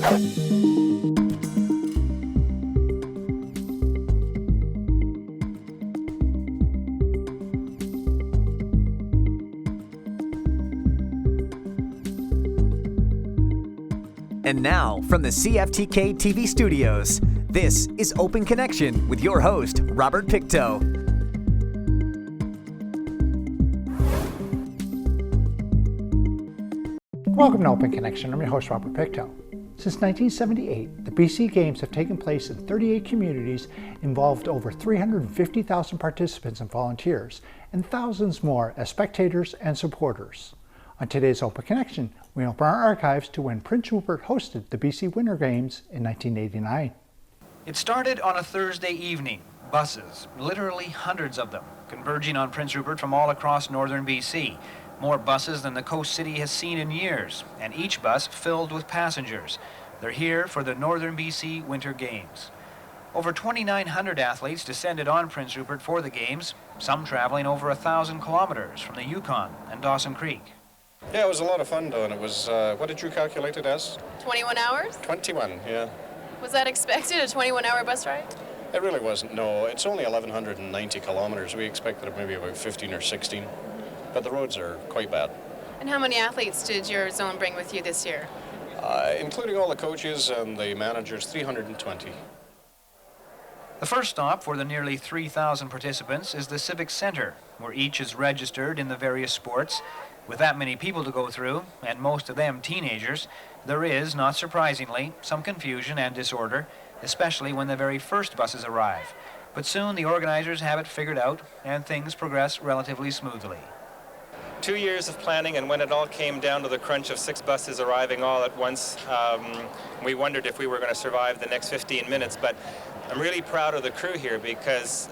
And now, from the CFTK-TV studios, this is Open Connection with your host, Robert Pictou. Welcome to Open Connection. I'm your host, Robert Pictou. Since 1978, the BC Games have taken place in 38 communities, involved over 350,000 participants and volunteers, and thousands more as spectators and supporters. On today's Open Connection, we open our archives to when Prince Rupert hosted the BC Winter Games in 1989. It started on a Thursday evening. Buses, literally hundreds of them, converging on Prince Rupert from all across northern BC. More buses than the coast city has seen in years, and each bus filled with passengers. They're here for the Northern BC Winter Games. Over 2,900 athletes descended on Prince Rupert for the Games, some traveling over 1,000 kilometers from the Yukon and Dawson Creek. Yeah, it was a lot of fun, though, and it was, what did you calculate it as? 21 hours? 21, yeah. Was that expected, a 21-hour bus ride? It really wasn't, no. It's only 1,190 kilometers. We expected maybe about 15 or 16, but the roads are quite bad. And how many athletes did your zone bring with you this year? Including all the coaches and the managers, 320. The first stop for the nearly 3,000 participants is the Civic Center, where each is registered in the various sports. With that many people to go through, and most of them teenagers, there is, not surprisingly, some confusion and disorder, especially when the very first buses arrive. But soon the organizers have it figured out, and things progress relatively smoothly. 2 years of planning, and when it all came down to the crunch of 6 buses arriving all at once, we wondered if we were going to survive the next 15 minutes. But I'm really proud of the crew here because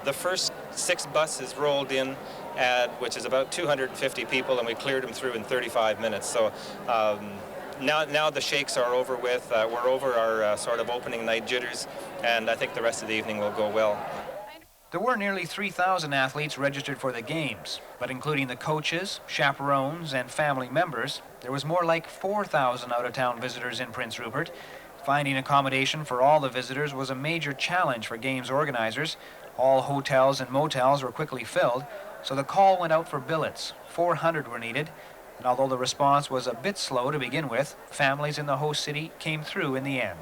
the first 6 buses rolled in, which is about 250 people, and we cleared them through in 35 minutes. So now the shakes are over with. We're over our sort of opening night jitters, and I think the rest of the evening will go well. There were nearly 3,000 athletes registered for the Games, but including the coaches, chaperones, and family members, there was more like 4,000 out-of-town visitors in Prince Rupert. Finding accommodation for all the visitors was a major challenge for Games organizers. All hotels and motels were quickly filled, so the call went out for billets. 400 were needed, and although the response was a bit slow to begin with, families in the host city came through in the end.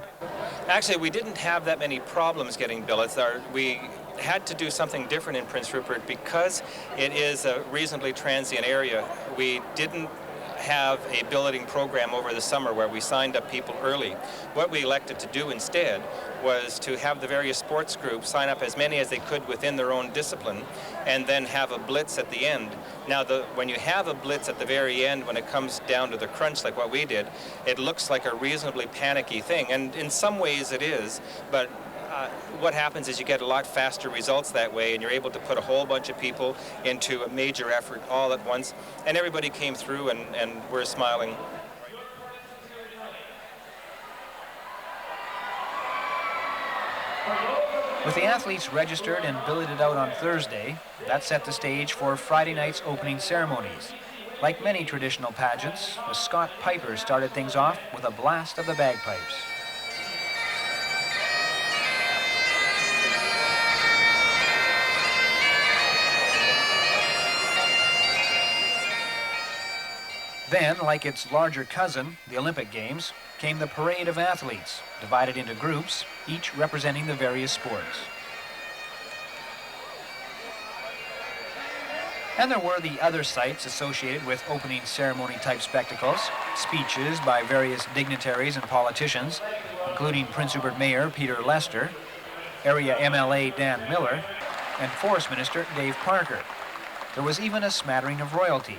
Actually, we didn't have that many problems getting billets. We had to do something different in Prince Rupert because it is a reasonably transient area. We didn't have a billeting program over the summer where we signed up people early. What we elected to do instead was to have the various sports groups sign up as many as they could within their own discipline and then have a blitz at the end. Now, when you have a blitz at the very end, when it comes down to the crunch like what we did, it looks like a reasonably panicky thing, and in some ways it is, but what happens is you get a lot faster results that way, and you're able to put a whole bunch of people into a major effort all at once, and everybody came through, and we're smiling. With the athletes registered and billeted out on Thursday, that set the stage for Friday night's opening ceremonies. Like many traditional pageants, the Scott Pipers started things off with a blast of the bagpipes. Then, like its larger cousin, the Olympic Games, came the parade of athletes, divided into groups, each representing the various sports. And there were the other sights associated with opening ceremony-type spectacles, speeches by various dignitaries and politicians, including Prince Rupert Mayor Peter Lester, Area MLA Dan Miller, and Forest Minister Dave Parker. There was even a smattering of royalty,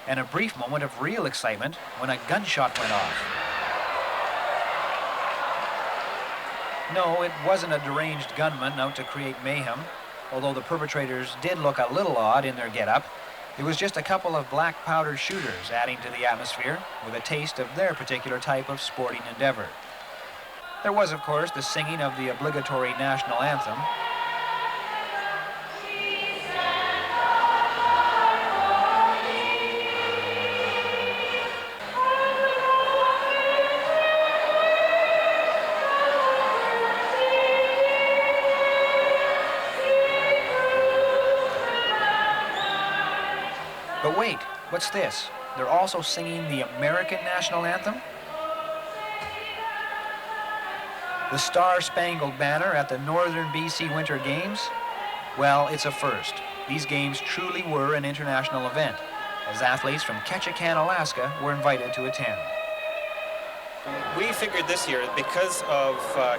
and a brief moment of real excitement when a gunshot went off. No, it wasn't a deranged gunman out to create mayhem, although the perpetrators did look a little odd in their getup. It was just a couple of black powder shooters adding to the atmosphere with a taste of their particular type of sporting endeavor. There was, of course, the singing of the obligatory national anthem, What's this? They're also singing the American national anthem? The Star-Spangled Banner at the Northern BC Winter Games? Well, it's a first. These games truly were an international event, as athletes from Ketchikan, Alaska were invited to attend. We figured this year, because of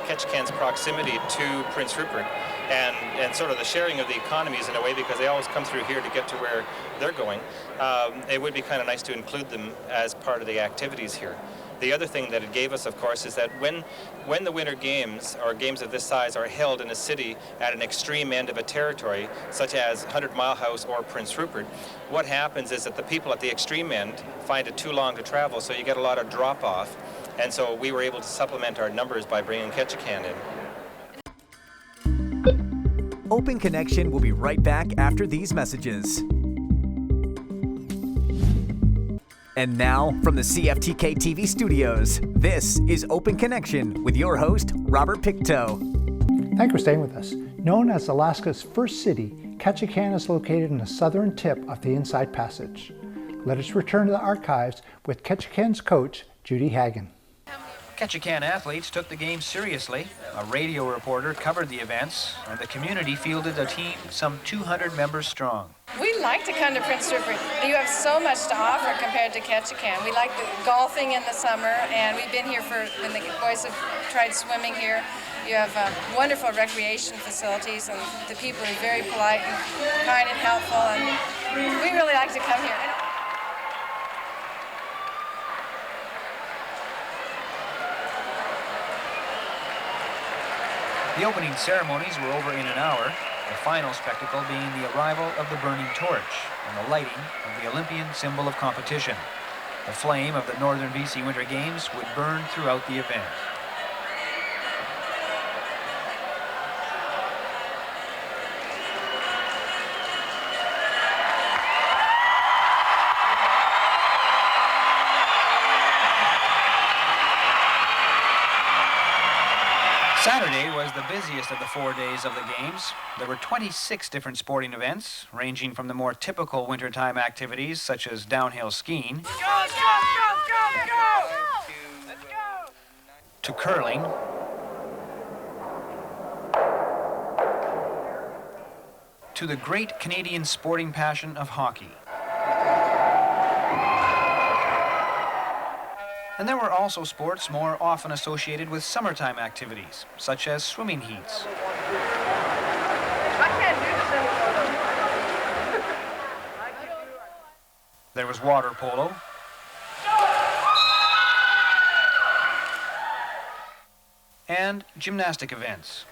Ketchikan's proximity to Prince Rupert and sort of the sharing of the economies in a way, because they always come through here to get to where they're going, it would be kind of nice to include them as part of the activities here. The other thing that it gave us, of course, is that when the Winter Games, or games of this size, are held in a city at an extreme end of a territory, such as 100 Mile House or Prince Rupert, what happens is that the people at the extreme end find it too long to travel, so you get a lot of drop-off. And so we were able to supplement our numbers by bringing Ketchikan in. Open Connection will be right back after these messages. And now, from the CFTK-TV studios, this is Open Connection with your host, Robert Pictou. Thank you for staying with us. Known as Alaska's first city, Ketchikan is located in the southern tip of the Inside Passage. Let us return to the archives with Ketchikan's coach, Judy Hagen. Ketchikan athletes took the game seriously. A radio reporter covered the events, and the community fielded a team some 200 members strong. We like to come to Prince Rupert. You have so much to offer compared to Ketchikan. We like the golfing in the summer, and we've been here when the boys have tried swimming here. You have wonderful recreation facilities, and the people are very polite and kind and helpful, and we really like to come here. The opening ceremonies were over in an hour, the final spectacle being the arrival of the burning torch and the lighting of the Olympian symbol of competition. The flame of the Northern BC Winter Games would burn throughout the event. Saturday was the busiest of the 4 days of the games. There were 26 different sporting events, ranging from the more typical wintertime activities such as downhill skiing to curling, to the great Canadian sporting passion of hockey. And there were also sports more often associated with summertime activities, such as swimming heats. There was water polo, and gymnastic events.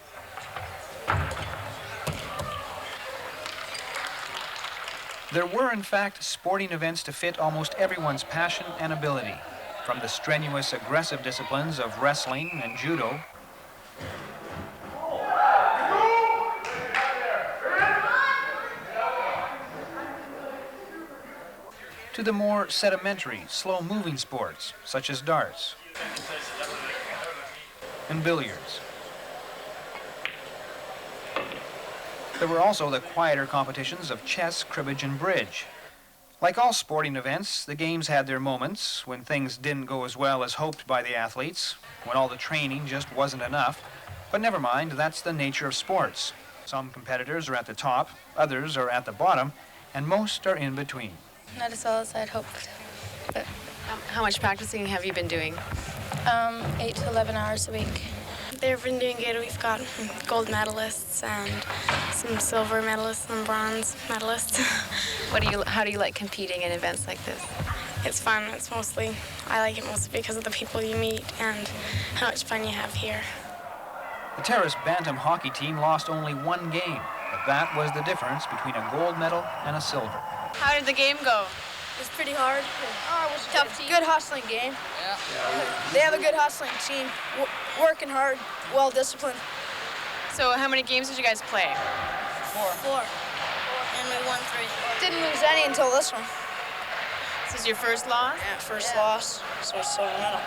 There were, in fact, sporting events to fit almost everyone's passion and ability. From the strenuous, aggressive disciplines of wrestling and judo to the more sedimentary, slow-moving sports such as darts and billiards. There were also the quieter competitions of chess, cribbage, and bridge. Like all sporting events, the games had their moments when things didn't go as well as hoped by the athletes, when all the training just wasn't enough. But never mind, that's the nature of sports. Some competitors are at the top, others are at the bottom, and most are in between. Not as well as I'd hoped. But How much practicing have you been doing? 8 to 11 hours a week. They've been doing good. We've got gold medalists and some silver medalists and bronze medalists. How do you like competing in events like this? It's fun. I like it mostly because of the people you meet and how much fun you have here. The Terrace Bantam hockey team lost only one game, but that was the difference between a gold medal and a silver. How did the game go? It was pretty hard. It was Tough team. Good hustling game. Yeah. They have a good hustling team. Working hard, well disciplined. So how many games did you guys play? 4. And we won 3. Didn't lose any until this one. This is your first loss? Yeah, first loss, so it's silver medal.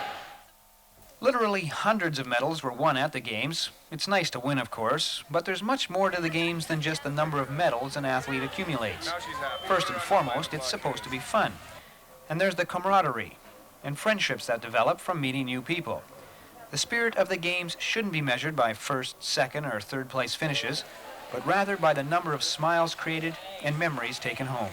Literally hundreds of medals were won at the games. It's nice to win, of course, but there's much more to the games than just the number of medals an athlete accumulates. First and foremost, it's supposed to be fun. And there's the camaraderie and friendships that develop from meeting new people. The spirit of the games shouldn't be measured by first, second, or third place finishes, but rather by the number of smiles created and memories taken home.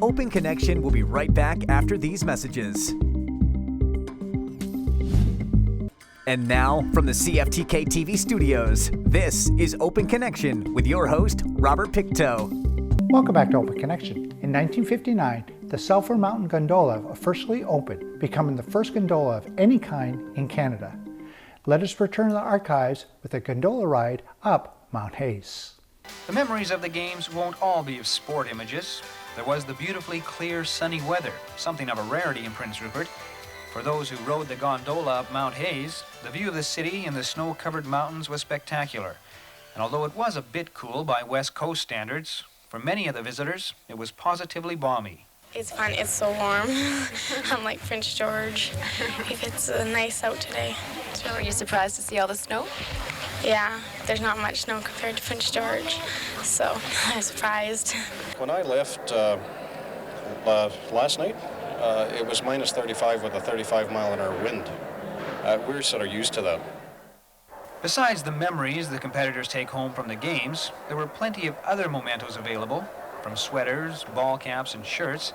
Open Connection will be right back after these messages. And now, from the CFTK-TV studios, this is Open Connection with your host, Robert Pictou. Welcome back to Open Connection. In 1959, the Sulphur Mountain Gondola officially opened, becoming the first gondola of any kind in Canada. Let us return to the archives with a gondola ride up Mount Hayes. The memories of the games won't all be of sport images. There was the beautifully clear, sunny weather, something of a rarity in Prince Rupert. For those who rode the gondola up Mount Hayes, the view of the city and the snow-covered mountains was spectacular. And although it was a bit cool by West Coast standards, for many of the visitors, it was positively balmy. It's fun. It's so warm. Unlike Prince George. It's nice out today. So were you surprised to see all the snow? Yeah, there's not much snow compared to Prince George, so I was surprised. When I left last night, it was minus 35 with a 35-mile-an-hour wind. We're sort of used to that. Besides the memories the competitors take home from the games, there were plenty of other mementos available, from sweaters, ball caps, and shirts,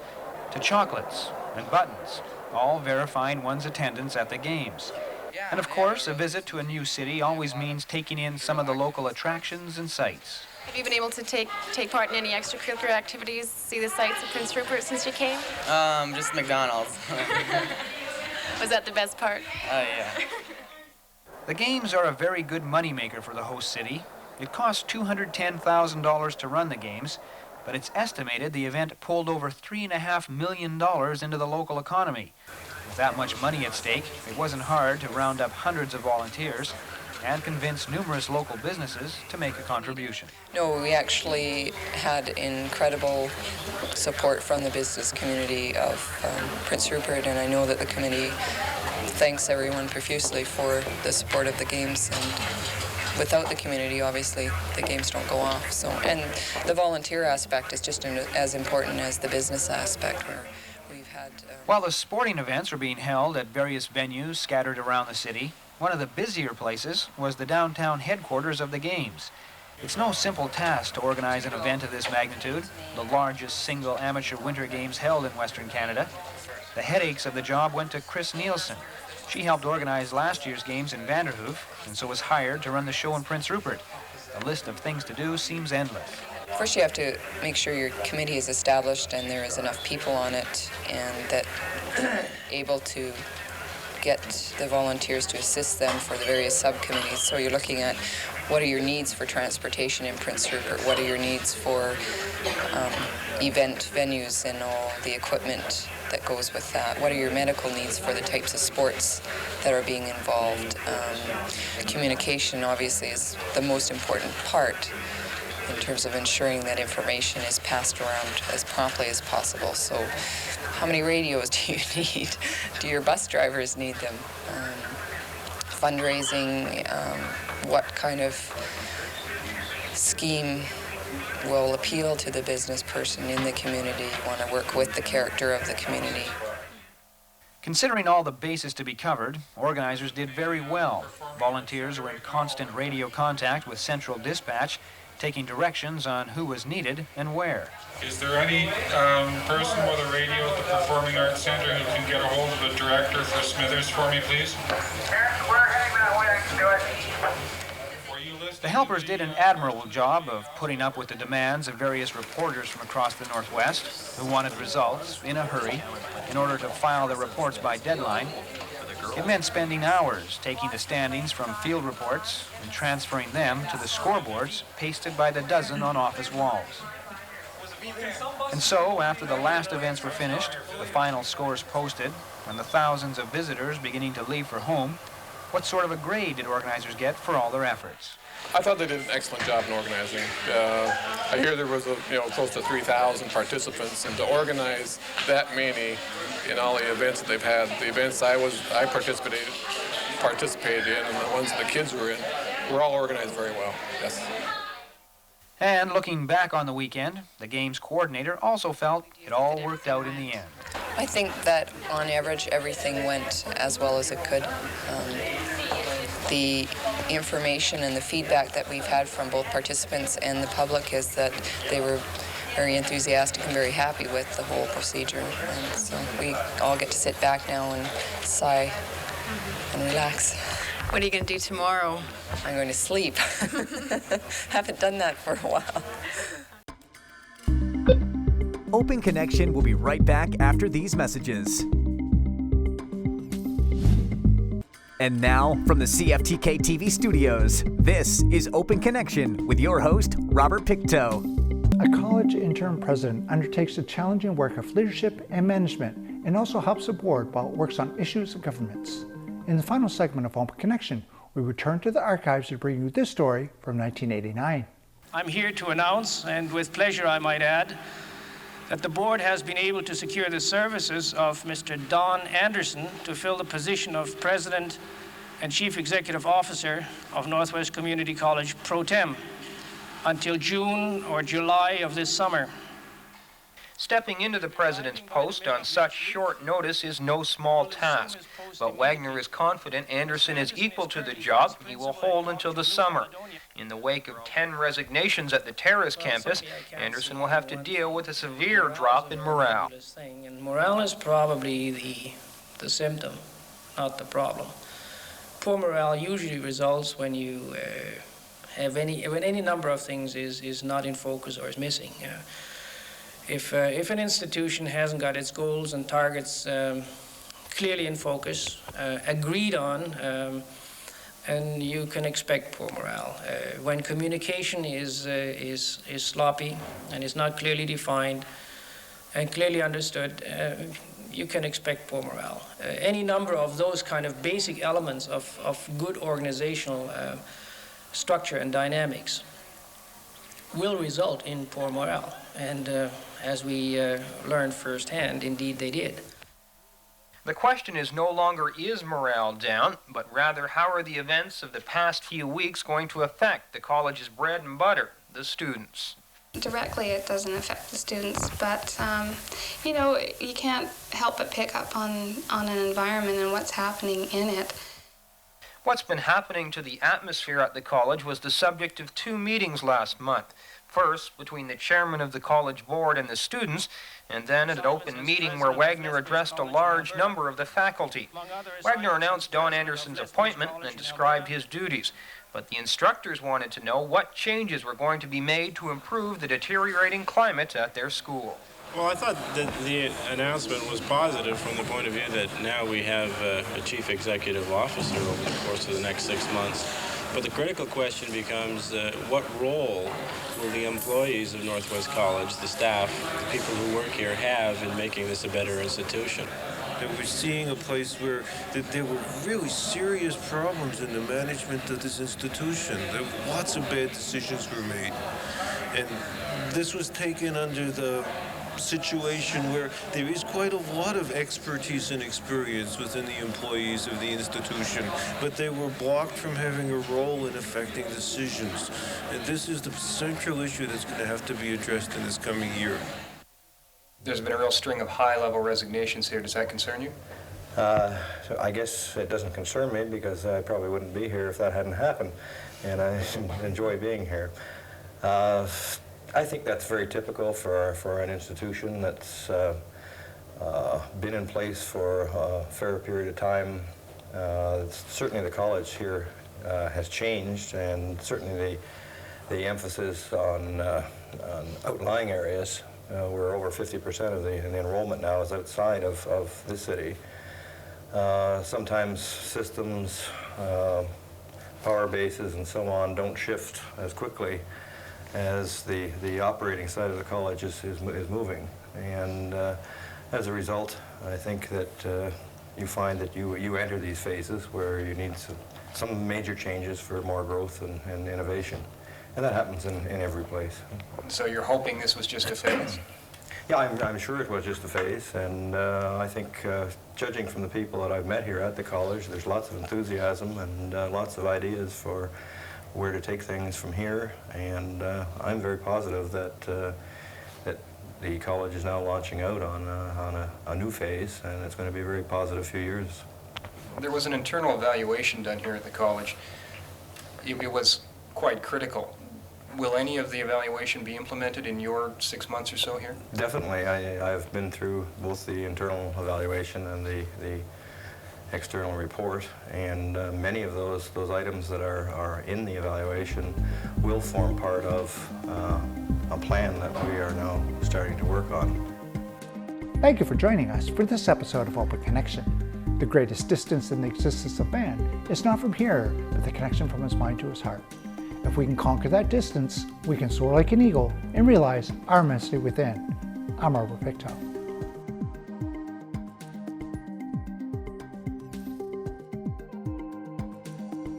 to chocolates and buttons, all verifying one's attendance at the games. And of course, a visit to a new city always means taking in some of the local attractions and sights. Have you been able to take part in any extracurricular activities, see the sights of Prince Rupert since you came? Just McDonald's. Was that the best part? Yeah. The games are a very good moneymaker for the host city. It costs $210,000 to run the games, but it's estimated the event pulled over $3.5 million into the local economy. With that much money at stake, it wasn't hard to round up hundreds of volunteers and convince numerous local businesses to make a contribution. No, we actually had incredible support from the business community of Prince Rupert, and I know that the committee thanks everyone profusely for the support of the games. And without the community, obviously, the games don't go off. So, and the volunteer aspect is just as important as the business aspect, where we've had... While the sporting events were being held at various venues scattered around the city, one of the busier places was the downtown headquarters of the games. It's no simple task to organize an event of this magnitude, the largest single amateur winter games held in Western Canada. The headaches of the job went to Chris Nielsen. She helped organize last year's games in Vanderhoof, and so was hired to run the show in Prince Rupert. The list of things to do seems endless. First, you have to make sure your committee is established and there is enough people on it, and that able to get the volunteers to assist them for the various subcommittees. So you're looking at what are your needs for transportation in Prince Rupert, what are your needs for event venues and all the equipment that goes with that, what are your medical needs for the types of sports that are being involved. Communication obviously is the most important part in terms of ensuring that information is passed around as promptly as possible. So how many radios do you need? Do your bus drivers need them? Fundraising, what kind of scheme will appeal to the business person in the community? You want to work with the character of the community. Considering all the bases to be covered, organizers did very well. Volunteers were in constant radio contact with Central Dispatch, taking directions on who was needed and where. Is there any person with a radio at the Performing Arts Centre who can get a hold of the director for Smithers for me, please? We're heading that way. I can do it. The helpers did an admirable job of putting up with the demands of various reporters from across the Northwest who wanted results in a hurry in order to file their reports by deadline. It meant spending hours taking the standings from field reports and transferring them to the scoreboards pasted by the dozen on office walls. And so, after the last events were finished, the final scores posted, and the thousands of visitors beginning to leave for home, what sort of a grade did organizers get for all their efforts? I thought they did an excellent job in organizing. I hear there was close to 3,000 participants, and to organize that many in all the events that they've had, the events I participated in, and the ones that the kids were in, were all organized very well. Yes. And looking back on the weekend, the games coordinator also felt it all worked out in the end. I think that on average everything went as well as it could. The information and the feedback that we've had from both participants and the public is that they were very enthusiastic and very happy with the whole procedure. And so we all get to sit back now and sigh and relax. What are you going to do tomorrow? I'm going to sleep. Haven't done that for a while. Open Connection will be right back after these messages. And now, from the CFTK-TV studios, this is Open Connection with your host, Robert Pictou. A college interim president undertakes the challenging work of leadership and management and also helps the board while it works on issues of governments. In the final segment of Open Connection, we return to the archives to bring you this story from 1989. I'm here to announce, and with pleasure I might add, that the board has been able to secure the services of Mr. Don Anderson to fill the position of President and Chief Executive Officer of Northwest Community College Pro Tem until June or July of this summer. Stepping into the president's post on such short notice is no small task, but Wagner is confident Anderson is equal to the job he will hold until the summer. In the wake of 10 resignations at the Terrace campus, Anderson will have to deal with a severe drop in morale. And morale is probably the symptom, not the problem. Poor morale usually results when you when any number of things is not in focus or is missing. If an institution hasn't got its goals and targets clearly in focus, agreed on, and you can expect poor morale. When communication is sloppy and is not clearly defined and clearly understood, you can expect poor morale. Any number of those kind of basic elements of good organizational structure and dynamics will result in poor morale. And as we learned firsthand, indeed they did. The question is no longer is morale down, but rather how are the events of the past few weeks going to affect the college's bread and butter, the students? Directly it doesn't affect the students, but you know, you can't help but pick up on an environment and what's happening in it. What's been happening to the atmosphere at the college was the subject of 2 meetings last month. First, between the chairman of the college board and the students, and then at an open meeting where Wagner addressed a large number of the faculty. Wagner announced Don Anderson's appointment and described his duties, but the instructors wanted to know what changes were going to be made to improve the deteriorating climate at their school. Well, I thought that the announcement was positive from the point of view that now we have a chief executive officer over the course of the next 6 months. But the critical question becomes what role will the employees of Northwest College, the staff, the people who work here have in making this a better institution? That we're seeing a place where there were really serious problems in the management of this institution. Lots of bad decisions were made. And this was taken under the situation where there is quite a lot of expertise and experience within the employees of the institution, but they were blocked from having a role in affecting decisions. And this is the central issue that's going to have to be addressed in this coming year. There's been a real string of high-level resignations here. Does that concern you? So I guess it doesn't concern me because I probably wouldn't be here if that hadn't happened, and I enjoy being here. I think that's very typical for an institution that's been in place for a fair period of time. Certainly the college here has changed, and certainly the emphasis on outlying areas. We're over 50% of the enrollment now is outside of this city. Sometimes systems, power bases, and so on don't shift as quickly as the operating side of the college is moving. And as a result, I think that you find that you enter these phases where you need some major changes for more growth and innovation. And that happens in every place. So you're hoping this was just a phase? Yeah, I'm sure it was just a phase, and I think judging from the people that I've met here at the college, there's lots of enthusiasm and lots of ideas for where to take things from here, and I'm very positive that that the college is now launching out on a new phase, and it's going to be a very positive few years. There was an internal evaluation done here at the college. It was quite critical. Will any of the evaluation be implemented in your 6 months or so here? Definitely. I've been through both the internal evaluation and the external report, and many of those items that are in the evaluation will form part of a plan that we are now starting to work on. Thank you for joining us for this episode of Open Connection. The greatest distance in the existence of man is not from here, but the connection from his mind to his heart. If we can conquer that distance, we can soar like an eagle and realize our immensity within. I'm Robert Pictou.